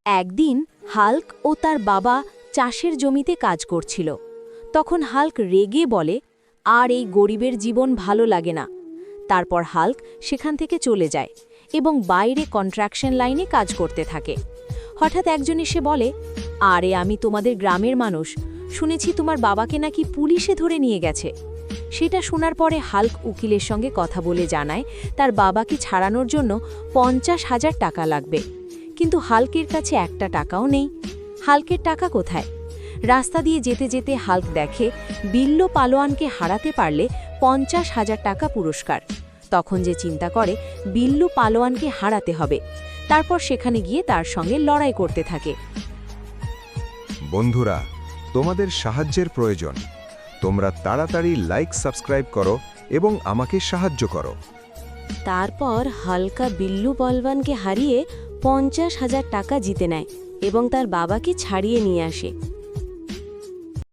একদিন হাল্ক ও তার বাবা চাষের জমিতে কাজ করছিল। তখন হাল্ক রেগে বলে, আর এই গরিবের জীবন ভালো লাগে না। তারপর হাল্ক সেখান থেকে চলে যায় এবং বাইরে কন্ট্রাকশন লাইনে কাজ করতে থাকে। হঠাৎ একজন এসে বলে, আরে আমি তোমাদের গ্রামের মানুষ, শুনেছি তোমার বাবাকে নাকি পুলিশে ধরে নিয়ে গেছে। সেটা শোনার পরে হাল্ক উকিলের সঙ্গে কথা বলে জানায় তার বাবাকে ছাড়ানোর জন্য 50,000 টাকা লাগবে। কিন্তু হাল্কের কাছে একটা টাকাও নেই। হাল্কের টাকা কোথায়? রাস্তা দিয়ে যেতে যেতে হাল্ক দেখে বিল্লো পালোয়ানকে হারাতে পারলে 50,000 টাকা পুরস্কার। তখন যে চিন্তা করে বিল্লু পালোয়ানকে হারাতে হবে। তারপর সেখানে গিয়ে তার সঙ্গে লড়াই করতে থাকে। বন্ধুরা, তোমাদের সাহায্যের প্রয়োজন। তোমরা তাড়াতাড়ি লাইক সাবস্ক্রাইব করো এবং আমাকে সাহায্য করো। তারপর হালকা বিল্লু পালোয়ানকে হারিয়ে 50,000 টাকা জিতে নেয় এবং তার বাবাকে ছাড়িয়ে নিয়ে আসে।